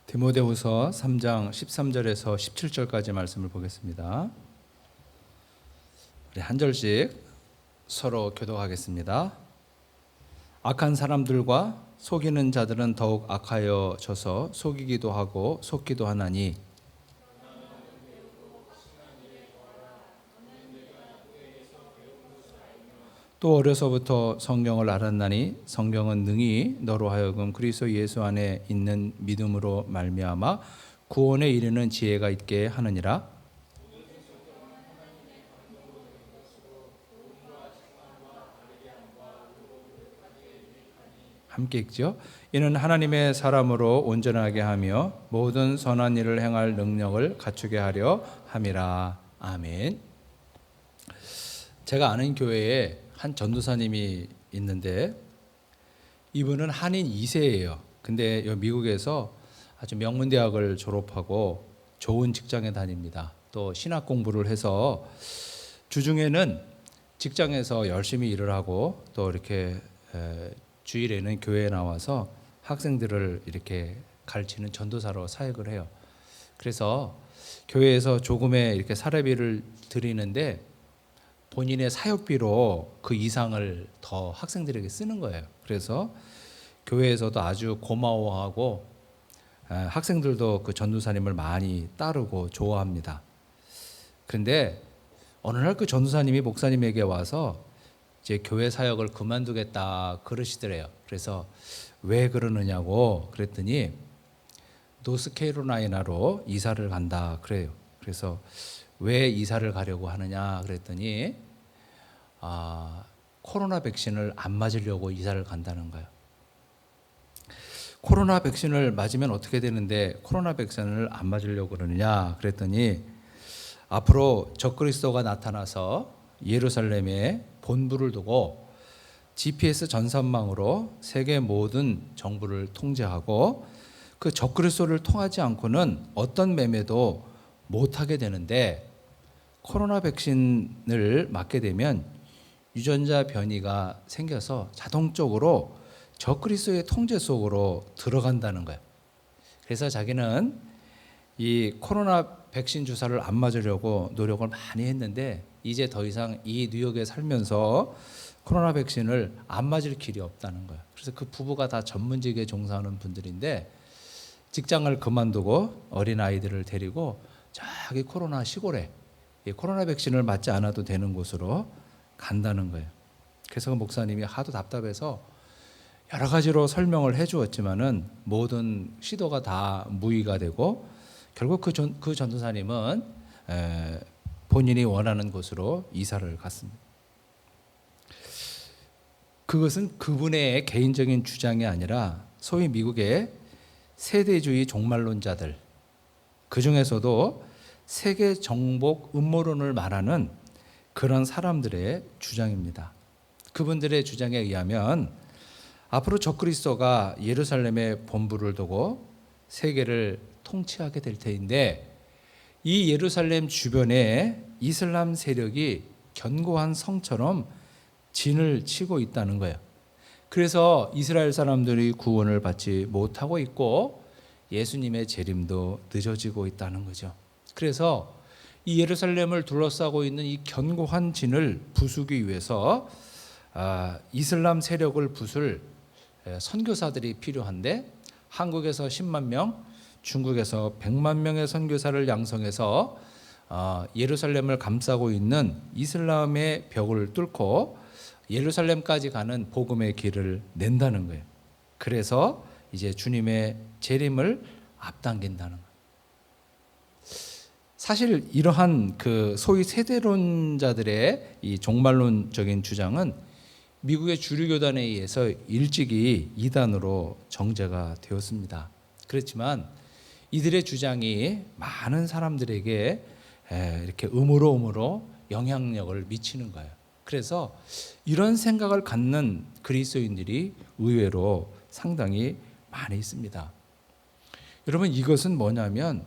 디모데후서 3장 13절에서 17절까지 말씀을 보겠습니다. 우리 한 절씩 서로 교독하겠습니다. 악한 사람들과 속이는 자들은 더욱 악하여져서 속이기도 하고 속기도 하나니 또 어려서부터 성경을 알았나니 성경은 능히 너로 하여금 그리스도 예수 안에 있는 믿음으로 말미암아 구원에 이르는 지혜가 있게 하느니라. 함께 읽죠. 이는 하나님의 사람으로 온전하게 하며 모든 선한 일을 행할 능력을 갖추게 하려 함이라. 아멘. 제가 아는 교회에 한 전도사님이 있는데 이분은 한인 2세예요. 근데 미국에서 아주 명문대학을 졸업하고 좋은 직장에 다닙니다. 또 신학 공부를 해서 주중에는 직장에서 열심히 일을 하고 또 이렇게 주일에는 교회에 나와서 학생들을 이렇게 가르치는 전도사로 사역을 해요. 그래서 교회에서 조금의 이렇게 사례비를 드리는데 본인의 사역비로 그 이상을 더 학생들에게 쓰는 거예요. 그래서 교회에서도 아주 고마워하고 학생들도 그 전도사님을 많이 따르고 좋아합니다. 그런데 어느 날 그 전도사님이 목사님에게 와서 이제 교회 사역을 그만두겠다 그러시더래요. 그래서 왜 그러느냐고 그랬더니 노스캐롤라이나로 이사를 간다 그래요. 그래서 왜 이사를 가려고 하느냐 그랬더니 코로나 백신을 안 맞으려고 이사를 간다는 거예요. 코로나 백신을 맞으면 어떻게 되는데 코로나 백신을 안 맞으려고 그러느냐 그랬더니 앞으로 적그리스도가 나타나서 예루살렘에 본부를 두고 GPS 전산망으로 세계 모든 정부를 통제하고 그 적그리스도를 통하지 않고는 어떤 매매도 못하게 되는데 코로나 백신을 맞게 되면 유전자 변이가 생겨서 자동적으로 적그리스도의 통제 속으로 들어간다는 거예요. 그래서 자기는 이 코로나 백신 주사를 안 맞으려고 노력을 많이 했는데 이제 더 이상 이 뉴욕에 살면서 코로나 백신을 안 맞을 길이 없다는 거예요. 그래서 그 부부가 다 전문직에 종사하는 분들인데 직장을 그만두고 어린 아이들을 데리고 저기 코로나 시골에 코로나 백신을 맞지 않아도 되는 곳으로 간다는 거예요. 그래서 그 목사님이 하도 답답해서 여러 가지로 설명을 해주었지만은 모든 시도가 다 무의가 되고 결국 그 전도사님은 본인이 원하는 곳으로 이사를 갔습니다. 그것은 그분의 개인적인 주장이 아니라 소위 미국의 세대주의 종말론자들, 그 중에서도 세계 정복 음모론을 말하는 그런 사람들의 주장입니다. 그분들의 주장에 의하면 앞으로 적그리스도가 예루살렘에 본부를 두고 세계를 통치하게 될 터인데 이 예루살렘 주변에 이슬람 세력이 견고한 성처럼 진을 치고 있다는 거예요. 그래서 이스라엘 사람들이 구원을 받지 못하고 있고 예수님의 재림도 늦어지고 있다는 거죠. 그래서 이 예루살렘을 둘러싸고 있는 이 견고한 진을 부수기 위해서 이슬람 세력을 부술 선교사들이 필요한데 한국에서 10만 명, 중국에서 100만 명의 선교사를 양성해서 예루살렘을 감싸고 있는 이슬람의 벽을 뚫고 예루살렘까지 가는 복음의 길을 낸다는 거예요. 그래서 이제 주님의 재림을 앞당긴다는 거예요. 사실 이러한 그 소위 세대론자들의 이 종말론적인 주장은 미국의 주류 교단에 의해서 일찍이 이단으로 정죄가 되었습니다. 그렇지만 이들의 주장이 많은 사람들에게 이렇게 음으로 영향력을 미치는 거예요. 그래서 이런 생각을 갖는 그리스도인들이 의외로 상당히 많이 있습니다. 여러분, 이것은 뭐냐면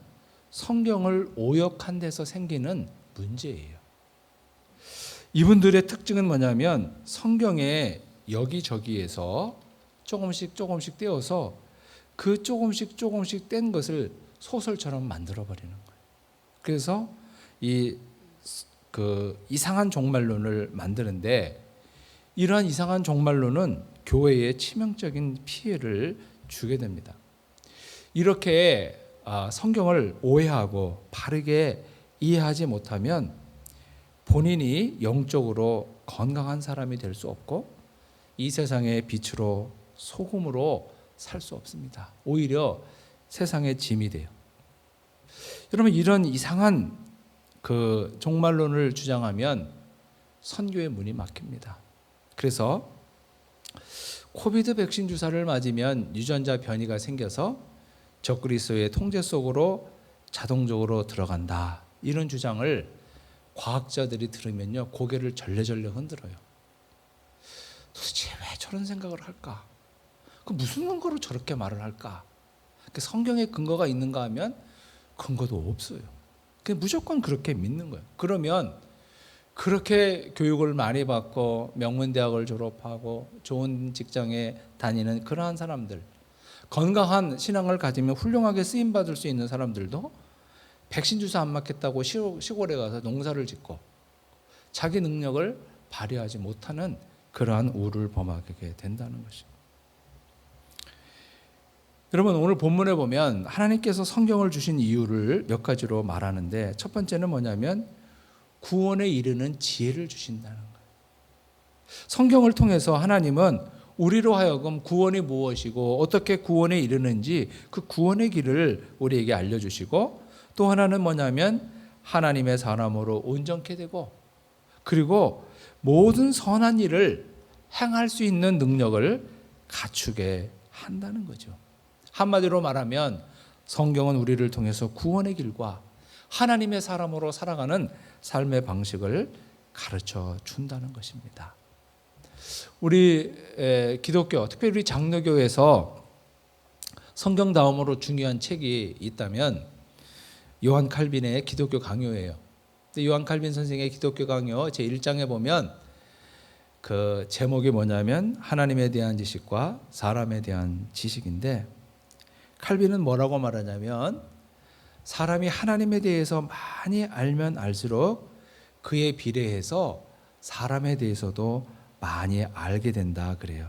성경을 오역한 데서 생기는 문제예요. 이분들의 특징은 뭐냐면 성경에 여기저기에서 조금씩 떼어서 그 조금씩 조금씩 뗀 것을 소설처럼 만들어 버리는 거예요. 그래서 그 이상한 종말론을 만드는데, 이러한 이상한 종말론은 교회에 치명적인 피해를 주게 됩니다. 이렇게 성경을 오해하고 바르게 이해하지 못하면 본인이 영적으로 건강한 사람이 될 수 없고 이 세상의 빛으로 소금으로 살 수 없습니다. 오히려 세상의 짐이 돼요. 여러분, 이런 이상한 그 종말론을 주장하면 선교의 문이 막힙니다. 그래서 코비드 백신 주사를 맞으면 유전자 변이가 생겨서 적그리스도의 통제 속으로 자동적으로 들어간다, 이런 주장을 과학자들이 들으면요 고개를 절레절레 흔들어요. 도대체 왜 저런 생각을 할까? 그 무슨 근거로 저렇게 말을 할까? 성경에 근거가 있는가 하면 근거도 없어요. 그냥 무조건 그렇게 믿는 거예요. 그러면 그렇게 교육을 많이 받고 명문대학을 졸업하고 좋은 직장에 다니는 그러한 사람들, 건강한 신앙을 가지면 훌륭하게 쓰임받을 수 있는 사람들도 백신 주사 안 맞겠다고 시골에 가서 농사를 짓고 자기 능력을 발휘하지 못하는 그러한 우를 범하게 된다는 것입니다. 여러분, 오늘 본문에 보면 하나님께서 성경을 주신 이유를 몇 가지로 말하는데, 첫 번째는 뭐냐면 구원에 이르는 지혜를 주신다는 거예요. 성경을 통해서 하나님은 우리로 하여금 구원이 무엇이고 어떻게 구원에 이르는지 그 구원의 길을 우리에게 알려주시고, 또 하나는 뭐냐면 하나님의 사람으로 온전케 되고, 그리고 모든 선한 일을 행할 수 있는 능력을 갖추게 한다는 거죠. 한마디로 말하면 성경은 우리를 통해서 구원의 길과 하나님의 사람으로 살아가는 삶의 방식을 가르쳐 준다는 것입니다. 우리 기독교, 특별히 우리 장로교에서 성경 다음으로 중요한 책이 있다면 요한 칼빈의 기독교 강요예요. 요한 칼빈 선생의 기독교 강요 제1장에 보면 그 제목이 뭐냐면 하나님에 대한 지식과 사람에 대한 지식인데, 칼빈은 뭐라고 말하냐면 사람이 하나님에 대해서 많이 알면 알수록 그에 비례해서 사람에 대해서도 많이 알게 된다 그래요.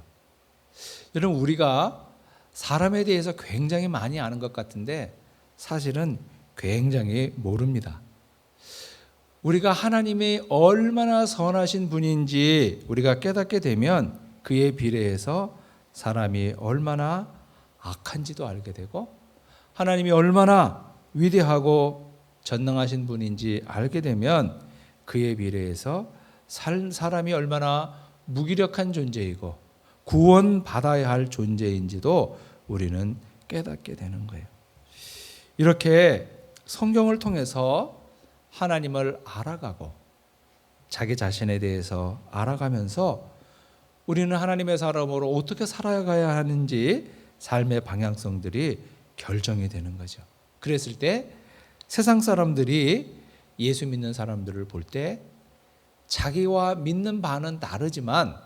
여러분, 우리가 사람에 대해서 굉장히 많이 아는 것 같은데 사실은 굉장히 모릅니다. 우리가 하나님이 얼마나 선하신 분인지 우리가 깨닫게 되면 그에 비례해서 사람이 얼마나 악한지도 알게 되고, 하나님이 얼마나 위대하고 전능하신 분인지 알게 되면 그에 비례해서 사람이 얼마나 무기력한 존재이고 구원받아야 할 존재인지도 우리는 깨닫게 되는 거예요. 이렇게 성경을 통해서 하나님을 알아가고 자기 자신에 대해서 알아가면서 우리는 하나님의 사람으로 어떻게 살아가야 하는지 삶의 방향성들이 결정이 되는 거죠. 그랬을 때 세상 사람들이 예수 믿는 사람들을 볼 때 자기와 믿는 바는 다르지만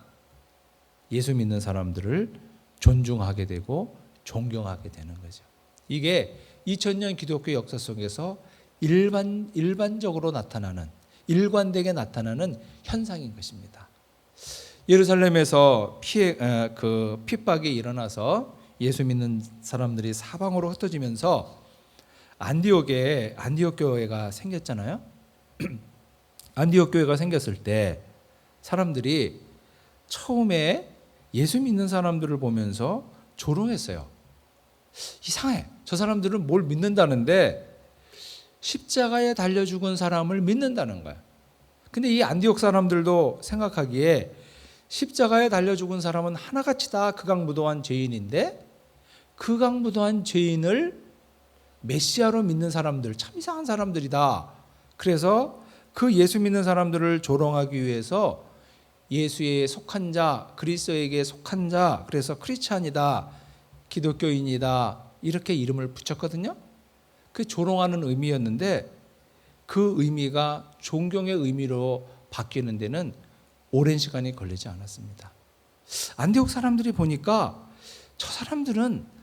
예수 믿는 사람들을 존중하게 되고 존경하게 되는 거죠. 이게 2000년 기독교 역사 속에서 일반적으로 나타나는, 일관되게 나타나는 현상인 것입니다. 예루살렘에서 핍박이 일어나서 예수 믿는 사람들이 사방으로 흩어지면서 안디옥 교회가 생겼잖아요. 안디옥 교회가 생겼을 때 사람들이 처음에 예수 믿는 사람들을 보면서 조롱했어요. 이상해. 저 사람들은 뭘 믿는다는데 십자가에 달려 죽은 사람을 믿는다는 거야. 근데 이 안디옥 사람들도 생각하기에 십자가에 달려 죽은 사람은 하나같이 다 극악무도한 죄인인데 극악무도한 죄인을 메시아로 믿는 사람들, 참 이상한 사람들이다. 그래서 그 예수 믿는 사람들을 조롱하기 위해서 예수에 속한 자, 그리스도에게 속한 자, 그래서 크리스찬이다, 기독교인이다, 이렇게 이름을 붙였거든요. 그 조롱하는 의미였는데 그 의미가 존경의 의미로 바뀌는 데는 오랜 시간이 걸리지 않았습니다. 안디옥 사람들이 보니까 저 사람들은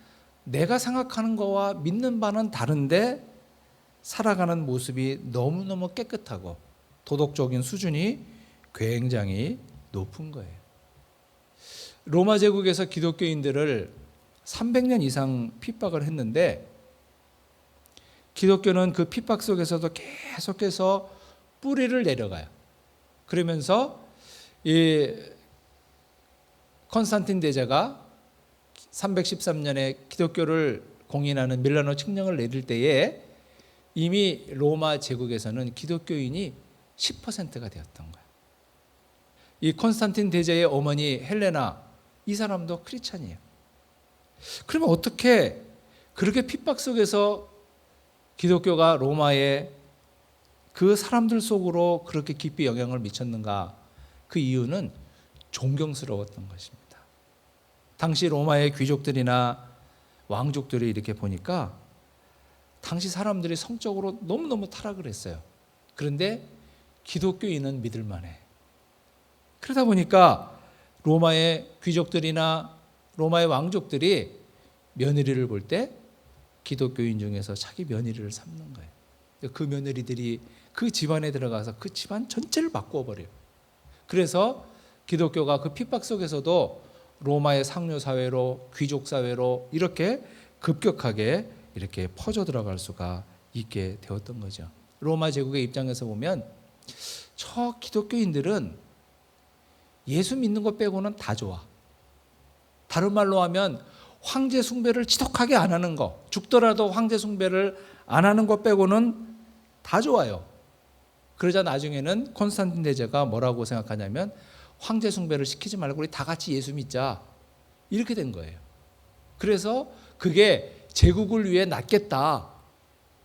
내가 생각하는 거와 믿는 바는 다른데 살아가는 모습이 너무너무 깨끗하고 도덕적인 수준이 굉장히 높은 거예요. 로마 제국에서 기독교인들을 300년 이상 핍박을 했는데 기독교는 그 핍박 속에서도 계속해서 뿌리를 내려가요. 그러면서 이 콘스탄틴 대제가 313년에 기독교를 공인하는 밀라노 칙령을 내릴 때에 이미 로마 제국에서는 기독교인이 10%가 되었던 거예요. 이 콘스탄틴 대제의 어머니 헬레나, 이 사람도 크리스찬이에요. 그러면 어떻게 그렇게 핍박 속에서 기독교가 로마의 그 사람들 속으로 그렇게 깊이 영향을 미쳤는가? 그 이유는 존경스러웠던 것입니다. 당시 로마의 귀족들이나 왕족들이 이렇게 보니까 당시 사람들이 성적으로 너무너무 타락을 했어요. 그런데 기독교인은 믿을 만해. 그러다 보니까 로마의 귀족들이나 로마의 왕족들이 며느리를 볼 때 기독교인 중에서 자기 며느리를 삼는 거예요. 그 며느리들이 그 집안에 들어가서 그 집안 전체를 바꾸어버려요. 그래서 기독교가 그 핍박 속에서도 로마의 상류 사회로, 귀족 사회로 이렇게 급격하게 이렇게 퍼져 들어갈 수가 있게 되었던 거죠. 로마 제국의 입장에서 보면 저 기독교인들은 예수 믿는 것 빼고는 다 좋아. 다른 말로 하면 황제 숭배를 지독하게 안 하는 거, 죽더라도 황제 숭배를 안 하는 것 빼고는 다 좋아요. 그러자 나중에는 콘스탄틴 대제가 뭐라고 생각하냐면 황제 숭배를 시키지 말고 우리 다 같이 예수 믿자, 이렇게 된 거예요. 그래서 그게 제국을 위해 낫겠다,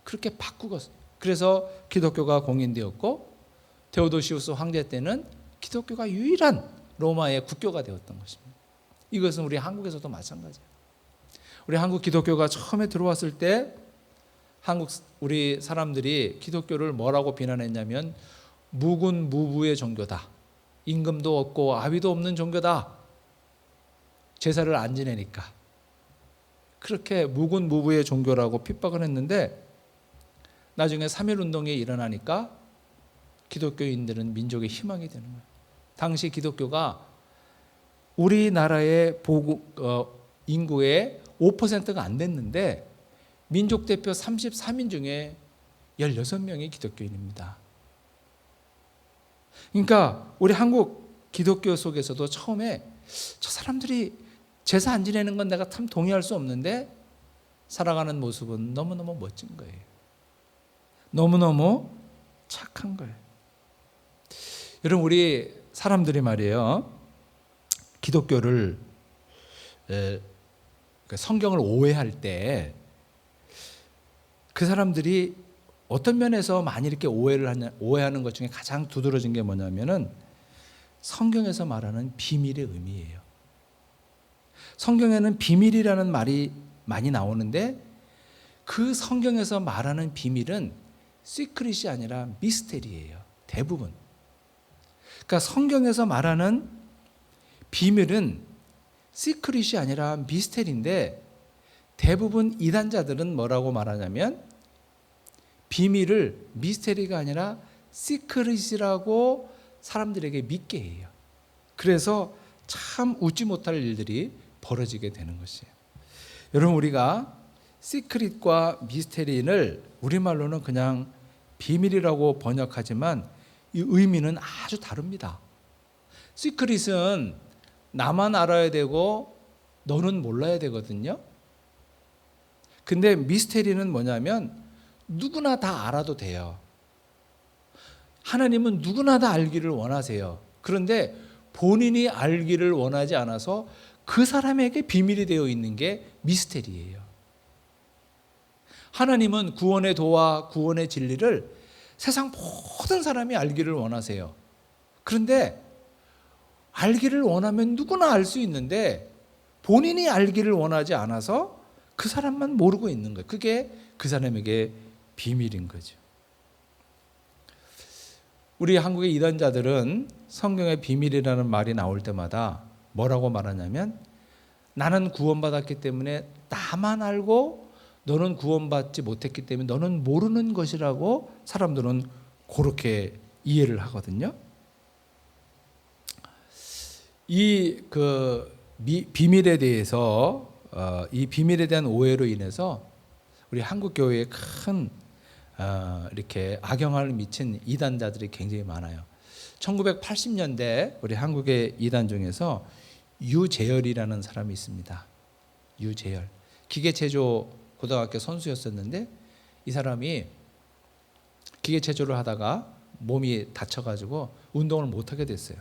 그렇게 바꾸고, 그래서 기독교가 공인되었고 데오도시우스 황제 때는 기독교가 유일한 로마의 국교가 되었던 것입니다. 이것은 우리 한국에서도 마찬가지예요. 우리 한국 기독교가 처음에 들어왔을 때 한국 우리 사람들이 기독교를 뭐라고 비난했냐면 무군무부의 종교다. 임금도 없고 아비도 없는 종교다. 제사를 안 지내니까. 그렇게 무군무부의 종교라고 핍박을 했는데 나중에 3.1운동이 일어나니까 기독교인들은 민족의 희망이 되는 거예요. 당시 기독교가 우리나라의 인구의 5%가 안 됐는데 민족대표 33인 중에 16명이 기독교인입니다. 그러니까 우리 한국 기독교 속에서도 처음에 저 사람들이 제사 안 지내는 건 내가 참 동의할 수 없는데 살아가는 모습은 너무너무 멋진 거예요. 너무너무 착한 거예요. 여러분, 우리 사람들이 말이에요, 기독교를 성경을 오해할 때 그 사람들이 어떤 면에서 많이 이렇게 오해하는 것 중에 가장 두드러진 게 뭐냐면은 성경에서 말하는 비밀의 의미예요. 성경에는 비밀이라는 말이 많이 나오는데 그 성경에서 말하는 비밀은 시크릿이 아니라 미스테리예요. 대부분. 그러니까 성경에서 말하는 비밀은 시크릿이 아니라 미스테리인데 대부분 이단자들은 뭐라고 말하냐면 비밀을 미스테리가 아니라 시크릿이라고 사람들에게 믿게 해요. 그래서 참 웃지 못할 일들이 벌어지게 되는 것이에요. 여러분, 우리가 시크릿과 미스테리를 우리말로는 그냥 비밀이라고 번역하지만 이 의미는 아주 다릅니다. 시크릿은 나만 알아야 되고 너는 몰라야 되거든요. 근데 미스테리는 뭐냐면 누구나 다 알아도 돼요. 하나님은 누구나 다 알기를 원하세요. 그런데 본인이 알기를 원하지 않아서 그 사람에게 비밀이 되어 있는 게 미스테리예요. 하나님은 구원의 도와 구원의 진리를 세상 모든 사람이 알기를 원하세요. 그런데 알기를 원하면 누구나 알 수 있는데 본인이 알기를 원하지 않아서 그 사람만 모르고 있는 거예요. 그게 그 사람에게 비밀인 거죠. 우리 한국의 이단자들은 성경의 비밀이라는 말이 나올 때마다 뭐라고 말하냐면 나는 구원받았기 때문에 나만 알고 너는 구원받지 못했기 때문에 너는 모르는 것이라고 사람들은 그렇게 이해를 하거든요. 이 비밀에 대해서 이 비밀에 대한 오해로 인해서 우리 한국 교회에 큰 이렇게 악영향을 미친 이단자들이 굉장히 많아요. 1980년대 우리 한국의 이단 중에서 유재열이라는 사람이 있습니다. 유재열. 기계체조 고등학교 선수였었는데 이 사람이 기계체조를 하다가 몸이 다쳐가지고 운동을 못하게 됐어요.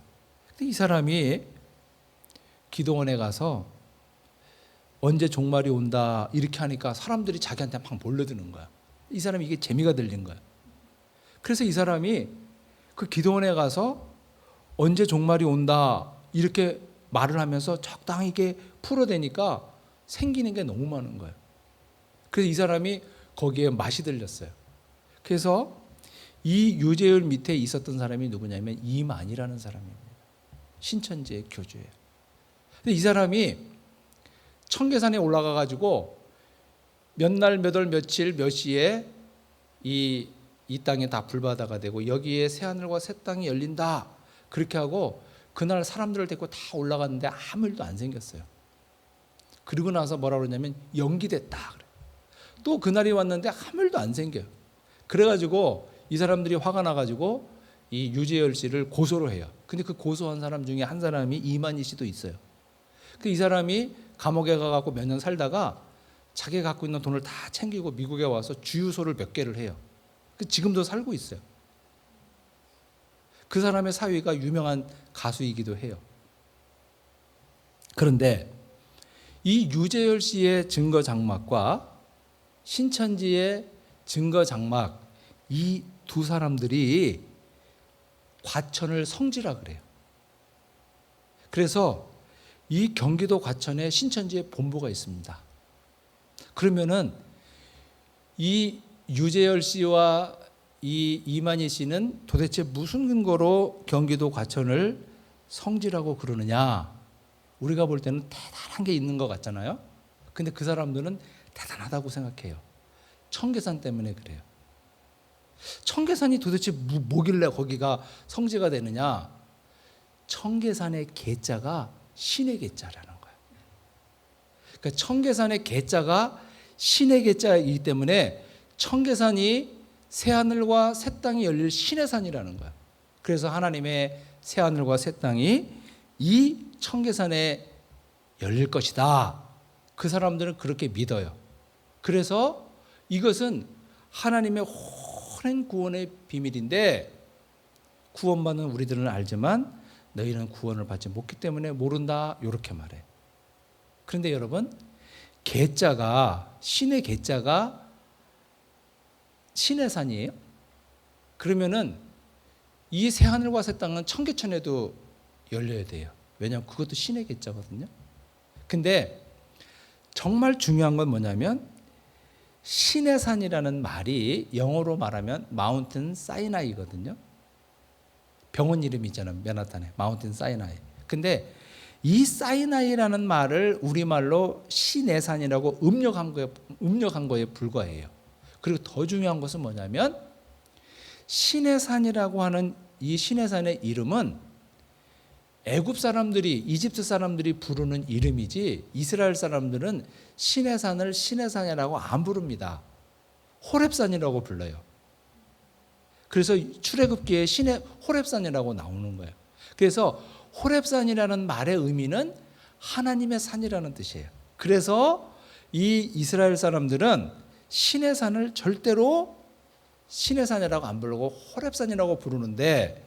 근데 이 사람이 기도원에 가서 언제 종말이 온다 이렇게 하니까 사람들이 자기한테 막 몰려드는 거야. 이 사람이 이게 재미가 들린 거야. 그래서 이 사람이 그 기도원에 가서 언제 종말이 온다 이렇게 말을 하면서 적당히 이게 풀어대니까 생기는 게 너무 많은 거예요. 그래서 이 사람이 거기에 맛이 들렸어요. 그래서 이 유재열 밑에 있었던 사람이 누구냐면 이만이라는 사람입니다. 신천지의 교주예요. 근데 이 사람이 청계산에 올라가 가지고 몇 날 몇 월 며칠 몇 시에 이 땅에 다 불바다가 되고 여기에 새 하늘과 새 땅이 열린다 그렇게 하고 그날 사람들을 데리고 다 올라갔는데 아무 일도 안 생겼어요. 그리고 나서 뭐라 그러냐면 연기됐다 그래. 또 그날이 왔는데 아무 일도 안 생겨요. 그래가지고 이 사람들이 화가 나가지고 이 유재열 씨를 고소를 해요. 근데 그 고소한 사람 중에 한 사람이 이만희 씨도 있어요. 그 이 사람이 감옥에 가갖고 몇 년 살다가 자기가 갖고 있는 돈을 다 챙기고 미국에 와서 주유소를 몇 개를 해요. 지금도 살고 있어요. 그 사람의 사위가 유명한 가수이기도 해요. 그런데 이 유재열 씨의 증거 장막과 신천지의 증거 장막 이 두 사람들이 과천을 성지라 그래요. 그래서 이 경기도 과천에 신천지의 본부가 있습니다. 그러면은 이 유재열 씨와 이 이만희 씨는 도대체 무슨 근거로 경기도 과천을 성지라고 그러느냐? 우리가 볼 때는 대단한 게 있는 것 같잖아요. 근데 그 사람들은 대단하다고 생각해요. 청계산 때문에 그래요. 청계산이 도대체 뭐길래 거기가 성지가 되느냐? 청계산의 계자가 신의 계자라는 거예요. 그러니까 청계산의 계자가 신의 계자이기 때문에 청계산이 새하늘과 새 땅이 열릴 신의 산이라는 거예요. 그래서 하나님의 새하늘과 새 땅이 이 청계산에 열릴 것이다. 그 사람들은 그렇게 믿어요. 그래서 이것은 하나님의 오랜 구원의 비밀인데 구원받는 우리들은 알지만 너희는 구원을 받지 못했기 때문에 모른다. 이렇게 말해. 그런데 여러분, 계자가 신의 계자가 신의 산이에요. 그러면은 이 새 하늘과 새 땅은 청계천에도 열려야 돼요. 왜냐하면 그것도 신의 계자거든요. 근데 정말 중요한 건 뭐냐면 신의 산이라는 말이 영어로 말하면 마운틴 사이나이거든요. 병원 이름이잖아요. 맨하탄에 마운틴 사이나이. 근데 이 사이나이라는 말을 우리말로 신의 산이라고 음력한 거에 불과해요. 그리고 더 중요한 것은 뭐냐면 신의 산이라고 하는 이 신의 산의 이름은 애굽 사람들이 이집트 사람들이 부르는 이름이지 이스라엘 사람들은 신의 산을 신의 산이라고 안 부릅니다. 호렙산이라고 불러요. 그래서 출애굽기에 신의 호렙산이라고 나오는 거예요. 그래서 호렙산이라는 말의 의미는 하나님의 산이라는 뜻이에요. 그래서 이 이스라엘 사람들은 신의 산을 절대로 신의 산이라고 안 부르고 호렙산이라고 부르는데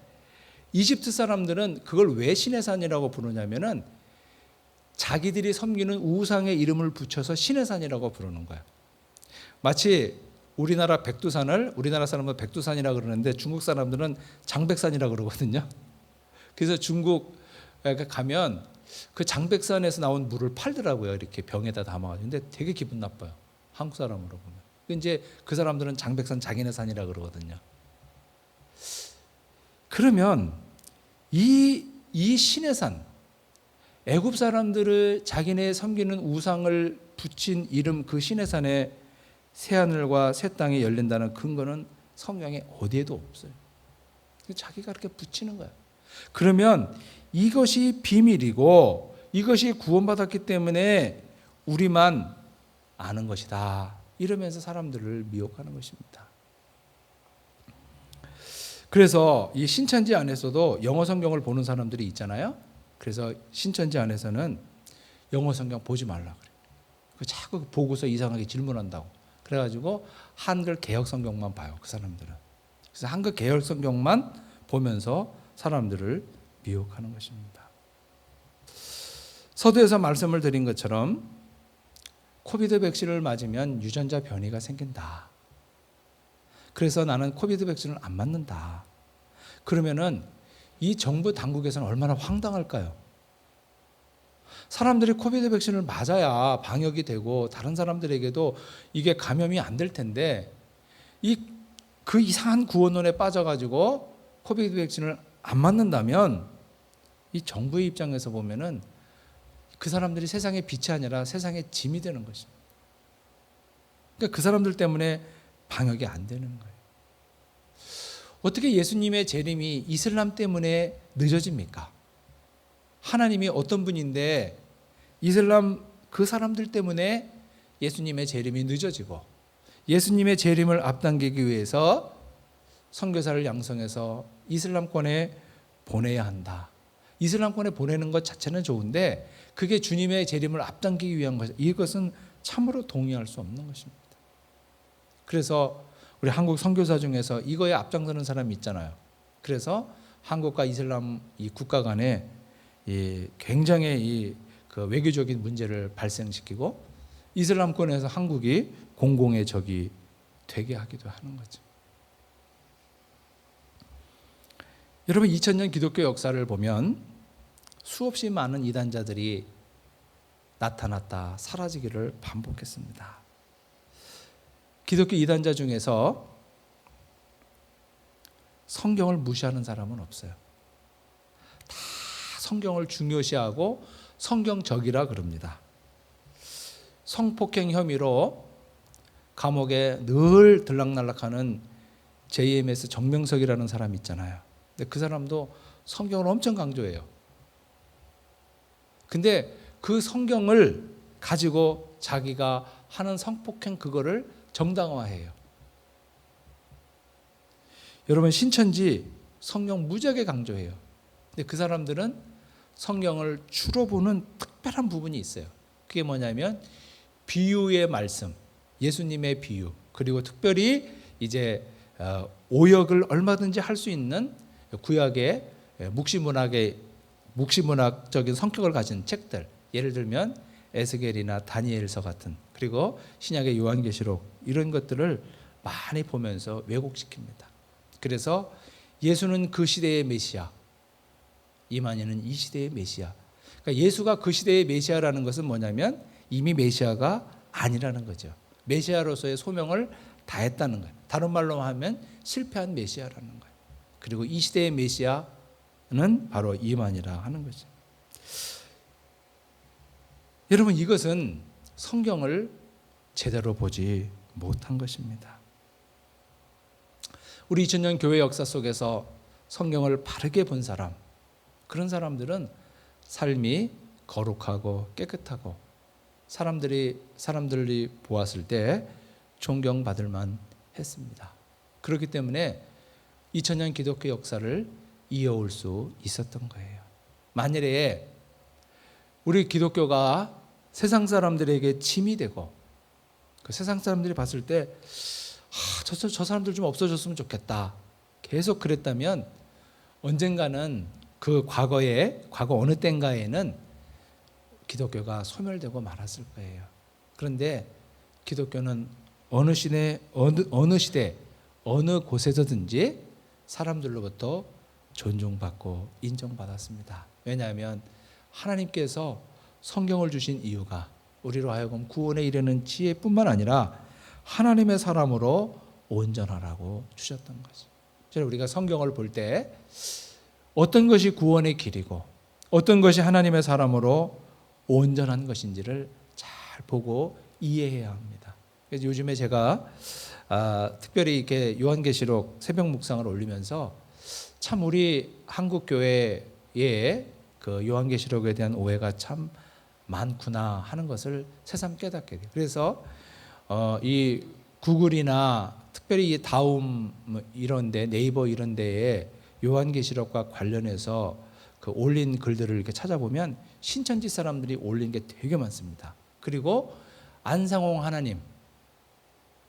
이집트 사람들은 그걸 왜 신의 산이라고 부르냐면은 자기들이 섬기는 우상의 이름을 붙여서 신의 산이라고 부르는 거예요. 마치 우리나라 백두산을 우리나라 사람은 백두산이라고 그러는데 중국 사람들은 장백산이라고 그러거든요. 그래서 중국 가면 그 장백산에서 나온 물을 팔더라고요. 이렇게 병에다 담아가지고. 근데 되게 기분 나빠요. 한국 사람으로 보면. 이제 그 사람들은 장백산 자기네 산이라고 그러거든요. 그러면 이 신의 산, 애굽 사람들을 자기네 섬기는 우상을 붙인 이름 그 시내산에 새하늘과 새 땅이 열린다는 근거는 성경에 어디에도 없어요. 자기가 그렇게 붙이는 거예요. 그러면 이것이 비밀이고 이것이 구원받았기 때문에 우리만 아는 것이다, 이러면서 사람들을 미혹하는 것입니다. 그래서 이 신천지 안에서도 영어 성경을 보는 사람들이 있잖아요. 그래서 신천지 안에서는 영어 성경 보지 말라 그래요. 자꾸 보고서 이상하게 질문한다고. 그래가지고 한글 개혁 성경만 봐요, 그 사람들은. 그래서 한글 개혁 성경만 보면서 사람들을 미혹하는 것입니다. 서두에서 말씀을 드린 것처럼 코비드 백신을 맞으면 유전자 변이가 생긴다. 그래서 나는 코비드 백신을 안 맞는다. 그러면은 이 정부 당국에서는 얼마나 황당할까요? 사람들이 코비드 백신을 맞아야 방역이 되고 다른 사람들에게도 이게 감염이 안 될 텐데 그 이상한 구원론에 빠져가지고 코비드 백신을 안 맞는다면 이 정부의 입장에서 보면은 그 사람들이 세상의 빛이 아니라 세상의 짐이 되는 것입니다. 그러니까 그 사람들 때문에 방역이 안 되는 거예요. 어떻게 예수님의 재림이 이슬람 때문에 늦어집니까? 하나님이 어떤 분인데 이슬람 그 사람들 때문에 예수님의 재림이 늦어지고 예수님의 재림을 앞당기기 위해서 선교사를 양성해서 이슬람권에 보내야 한다. 이슬람권에 보내는 것 자체는 좋은데 그게 주님의 재림을 앞당기기 위한 것, 이것은 참으로 동의할 수 없는 것입니다. 그래서 우리 한국 선교사 중에서 이거에 앞장서는 사람이 있잖아요. 그래서 한국과 이슬람 이 국가 간에 굉장히 그 외교적인 문제를 발생시키고 이슬람권에서 한국이 공공의 적이 되게 하기도 하는 거죠. 여러분, 2000년 기독교 역사를 보면 수없이 많은 이단자들이 나타났다 사라지기를 반복했습니다. 기독교 이단자 중에서 성경을 무시하는 사람은 없어요. 다 성경을 중요시하고 성경적이라 그럽니다. 성폭행 혐의로 감옥에 늘 들락날락하는 JMS 정명석이라는 사람이 있잖아요. 근데 그 사람도 성경을 엄청 강조해요. 근데 그 성경을 가지고 자기가 하는 성폭행 그거를 정당화해요. 여러분, 신천지 성경 무지하게 강조해요. 근데 그 사람들은 성경을 주로 보는 특별한 부분이 있어요. 그게 뭐냐면 비유의 말씀, 예수님의 비유, 그리고 특별히 이제 오역을 얼마든지 할 수 있는 구약의 묵시문학적인 성격을 가진 책들, 예를 들면 에스겔이나 다니엘서 같은, 그리고 신약의 요한계시록, 이런 것들을 많이 보면서 왜곡시킵니다. 그래서 예수는 그 시대의 메시아, 이만희는 이 시대의 메시아. 그러니까 예수가 그 시대의 메시아라는 것은 뭐냐면 이미 메시아가 아니라는 거죠. 메시아로서의 소명을 다했다는 거예요. 다른 말로 하면 실패한 메시아라는 거예요. 그리고 이 시대의 메시아는 바로 이만희라 하는 거죠. 여러분, 이것은 성경을 제대로 보지 못한 것입니다. 우리 2000년 교회 역사 속에서 성경을 바르게 본 사람, 그런 사람들은 삶이 거룩하고 깨끗하고 사람들이 보았을 때 존경받을 만 했습니다. 그렇기 때문에 2000년 기독교 역사를 이어올 수 있었던 거예요. 만일에 우리 기독교가 세상 사람들에게 짐이 되고 그 세상 사람들이 봤을 때 저 사람들 좀 없어졌으면 좋겠다, 계속 그랬다면 언젠가는 그 과거 어느 때인가에는 기독교가 소멸되고 말았을 거예요. 그런데 기독교는 어느 시대 어느 곳에서든지 사람들로부터 존중받고 인정받았습니다. 왜냐하면 하나님께서 성경을 주신 이유가 우리로 하여금 구원에 이르는 지혜뿐만 아니라 하나님의 사람으로 온전하라고 주셨던 거죠. 그래서 우리가 성경을 볼 때 어떤 것이 구원의 길이고 어떤 것이 하나님의 사람으로 온전한 것인지를 잘 보고 이해해야 합니다. 그래서 요즘에 제가 특별히 이렇게 요한계시록 새벽 묵상을 올리면서 참 우리 한국 교회에 그 요한계시록에 대한 오해가 참 많구나 하는 것을 새삼 깨닫게 돼요. 그래서 이 구글이나 특별히 이 다음 이런데 네이버 이런 데에 요한계시록과 관련해서 그 올린 글들을 이렇게 찾아보면 신천지 사람들이 올린 게 되게 많습니다. 그리고 안상홍 하나님,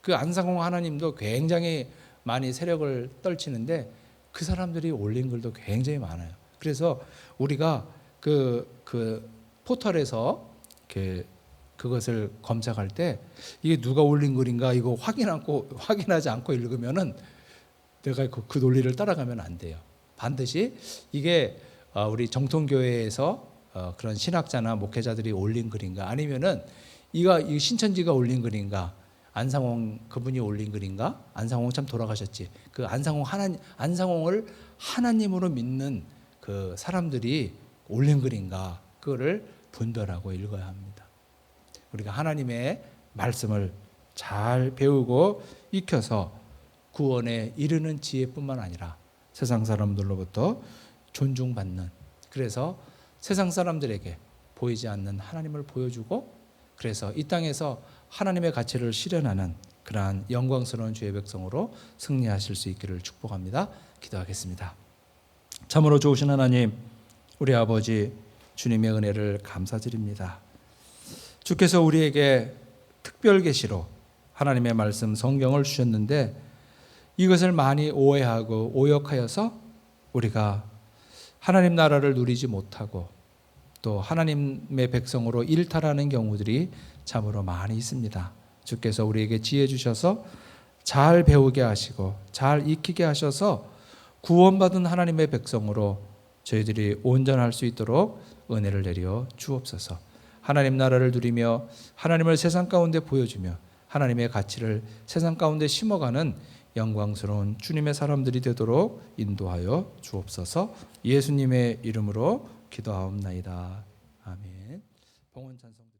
그 안상홍 하나님도 굉장히 많이 세력을 떨치는데 그 사람들이 올린 글도 굉장히 많아요. 그래서 우리가 그 포털에서 그것을 검색할 때 이게 누가 올린 글인가 이거 확인하지 않고 읽으면은 내가 그 논리를 따라가면 안 돼요. 반드시 이게 우리 정통교회에서 그런 신학자나 목회자들이 올린 글인가 아니면은 이 신천지가 올린 글인가 안상홍 그분이 올린 글인가 안상홍 참 돌아가셨지 그 안상홍을 하나님으로 믿는 그 사람들이 올린 글인가 그거를 분별하고 읽어야 합니다. 우리가 하나님의 말씀을 잘 배우고 익혀서 구원에 이르는 지혜뿐만 아니라 세상 사람들로부터 존중받는 그래서 세상 사람들에게 보이지 않는 하나님을 보여주고 그래서 이 땅에서 하나님의 가치를 실현하는 그러한 영광스러운 주의 백성으로 승리하실 수 있기를 축복합니다. 기도하겠습니다. 참으로 좋으신 하나님 우리 아버지 주님의 은혜를 감사드립니다. 주께서 우리에게 특별 계시로 하나님의 말씀 성경을 주셨는데 이것을 많이 오해하고 오역하여서 우리가 하나님 나라를 누리지 못하고 또 하나님의 백성으로 일탈하는 경우들이 참으로 많이 있습니다. 주께서 우리에게 지혜 주셔서 잘 배우게 하시고 잘 익히게 하셔서 구원받은 하나님의 백성으로 저희들이 온전할 수 있도록 은혜를 내려 주옵소서. 하나님 나라를 누리며 하나님을 세상 가운데 보여주며 하나님의 가치를 세상 가운데 심어가는 영광스러운 주님의 사람들이 되도록 인도하여 주옵소서. 예수님의 이름으로 기도하옵나이다. 아멘. 봉헌 찬송